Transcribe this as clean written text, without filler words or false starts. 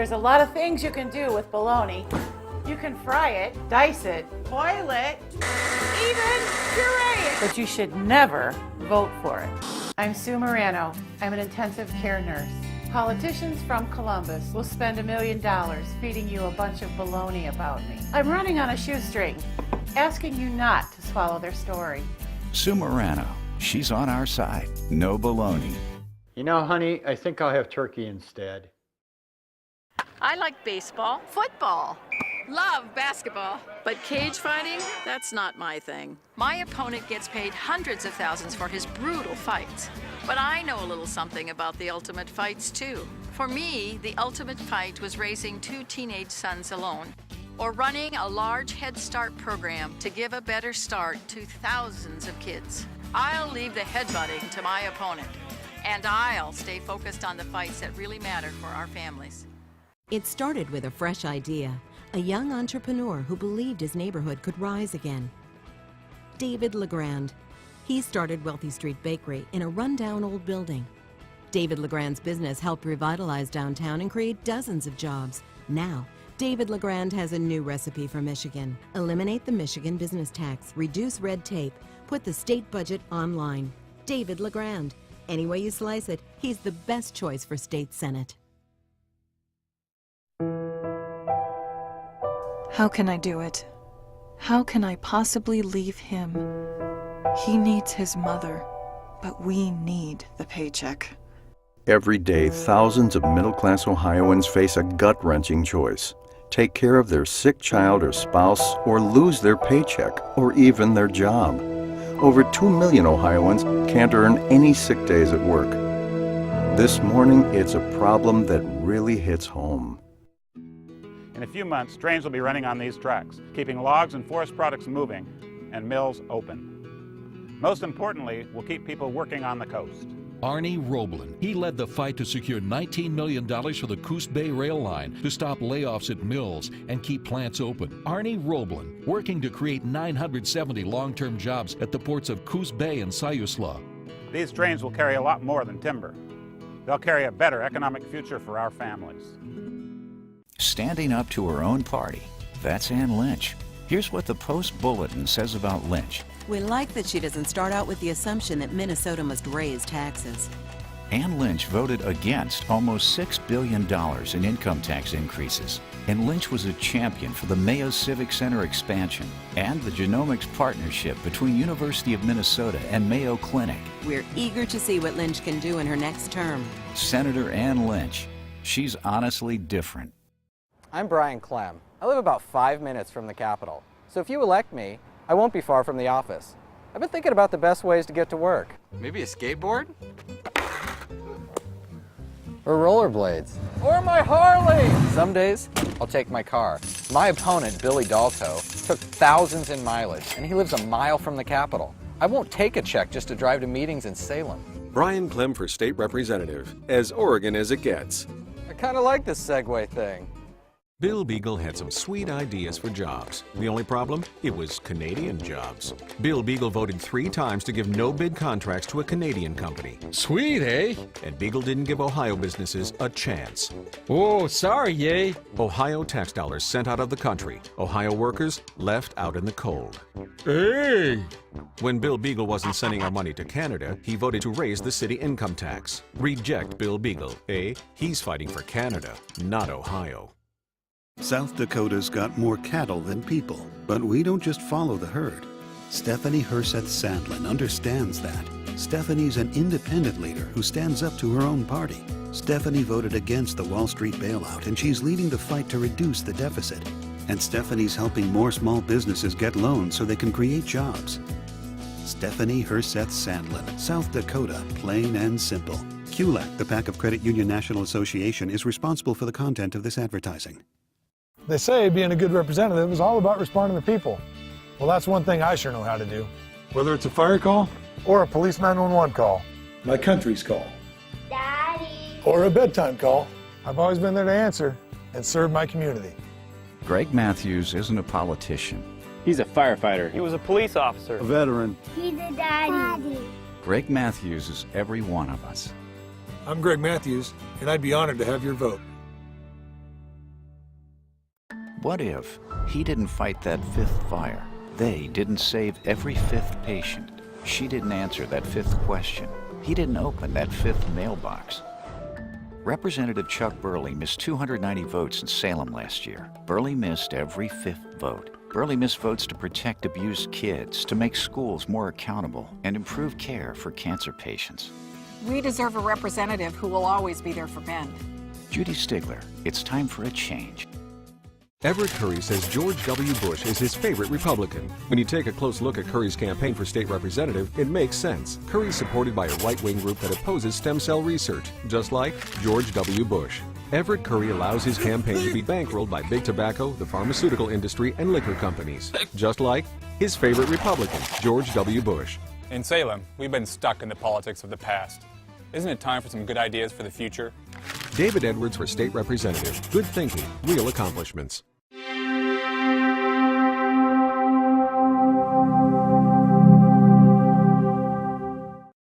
There's a lot of things you can do with bologna. You can fry it, dice it, boil it, even puree it. But you should never vote for it. I'm Sue Morano. I'm an intensive care nurse. Politicians from Columbus will spend $1 million feeding you a bunch of baloney about me. I'm running on a shoestring, asking you not to swallow their story. Sue Morano, she's on our side. No baloney. You know, honey, I think I'll have turkey instead. I like baseball, football, love basketball, but cage fighting, that's not my thing. My opponent gets paid hundreds of thousands for his brutal fights. But I know a little something about the ultimate fights too. For me, the ultimate fight was raising 2 teenage sons alone, or running a large Head Start program to give a better start to thousands of kids. I'll leave the headbutting to my opponent, and I'll stay focused on the fights that really matter for our families. It started with a fresh idea, a young entrepreneur who believed his neighborhood could rise again. David LeGrand. He started Wealthy Street Bakery in a rundown old building. David LeGrand's business helped revitalize downtown and create dozens of jobs. Now, David LeGrand has a new recipe for Michigan. Eliminate the Michigan business tax, reduce red tape, put the state budget online. David LeGrand. Any way you slice it, he's the best choice for state senate. How can I do it? How can I possibly leave him? He needs his mother, but we need the paycheck. Every day, thousands of middle-class Ohioans face a gut-wrenching choice. Take care of their sick child or spouse, or lose their paycheck, or even their job. Over 2 million Ohioans can't earn any sick days at work. This morning, it's a problem that really hits home. In a few months, trains will be running on these tracks, keeping logs and forest products moving and mills open. Most importantly, we'll keep people working on the coast. Arnie Roblin. He led the fight to secure $19 million for the Coos Bay Rail Line to stop layoffs at mills and keep plants open. Arnie Roblin, working to create 970 long-term jobs at the ports of Coos Bay and Siuslaw. These trains will carry a lot more than timber. They'll carry a better economic future for our families. Standing up to her own party. That's Ann Lynch. Here's what the Post Bulletin says about Lynch. We like that she doesn't start out with the assumption that Minnesota must raise taxes. Ann Lynch voted against almost $6 billion in income tax increases. And Lynch was a champion for the Mayo Civic Center expansion and the genomics partnership between University of Minnesota and Mayo Clinic. We're eager to see what Lynch can do in her next term. Senator Ann Lynch. She's honestly different. I'm Brian Clem. I live about 5 minutes from the Capitol. So if you elect me, I won't be far from the office. I've been thinking about the best ways to get to work. Maybe a skateboard? Or rollerblades. Or my Harley! Some days, I'll take my car. My opponent, Billy Dalto, took thousands in mileage, and he lives a mile from the Capitol. I won't take a check just to drive to meetings in Salem. Brian Clem for state representative, as Oregon as it gets. I kind of like this Segway thing. Bill Beagle had some sweet ideas for jobs. The only problem? It was Canadian jobs. Bill Beagle voted 3 times to give no-bid contracts to a Canadian company. Sweet, eh? And Beagle didn't give Ohio businesses a chance. Oh, sorry, eh? Ohio tax dollars sent out of the country. Ohio workers left out in the cold. Hey! When Bill Beagle wasn't sending our money to Canada, he voted to raise the city income tax. Reject Bill Beagle, eh? He's fighting for Canada, not Ohio. South Dakota's got more cattle than people, but we don't just follow the herd. Stephanie Herseth Sandlin understands that. Stephanie's an independent leader who stands up to her own party. Stephanie voted against the Wall Street bailout, and she's leading the fight to reduce the deficit. And Stephanie's helping more small businesses get loans so they can create jobs. Stephanie Herseth Sandlin, South Dakota, plain and simple. QLAC, the Pack of Credit Union National Association, is responsible for the content of this advertising. They say being a good representative is all about responding to people. Well, that's one thing I sure know how to do. Whether it's a fire call or a police 911 call. My country's call. Daddy. Or a bedtime call. I've always been there to answer and serve my community. Greg Matthews isn't a politician. He's a firefighter. He was a police officer. A veteran. He's a daddy. Greg Matthews is every one of us. I'm Greg Matthews, and I'd be honored to have your vote. What if he didn't fight that fifth fire? They didn't save every fifth patient. She didn't answer that fifth question. He didn't open that fifth mailbox. Representative Chuck Burley missed 290 votes in Salem last year. Burley missed every fifth vote. Burley missed votes to protect abused kids, to make schools more accountable, and improve care for cancer patients. We deserve a representative who will always be there for Bend. Judy Stigler, it's time for a change. Everett Curry says George W. Bush is his favorite Republican. When you take a close look at Curry's campaign for state representative, it makes sense. Curry's supported by a right-wing group that opposes stem cell research, just like George W. Bush. Everett Curry allows his campaign to be bankrolled by big tobacco, the pharmaceutical industry, and liquor companies, just like his favorite Republican, George W. Bush. In Salem, we've been stuck in the politics of the past. Isn't it time for some good ideas for the future? David Edwards for state representative. Good thinking, real accomplishments.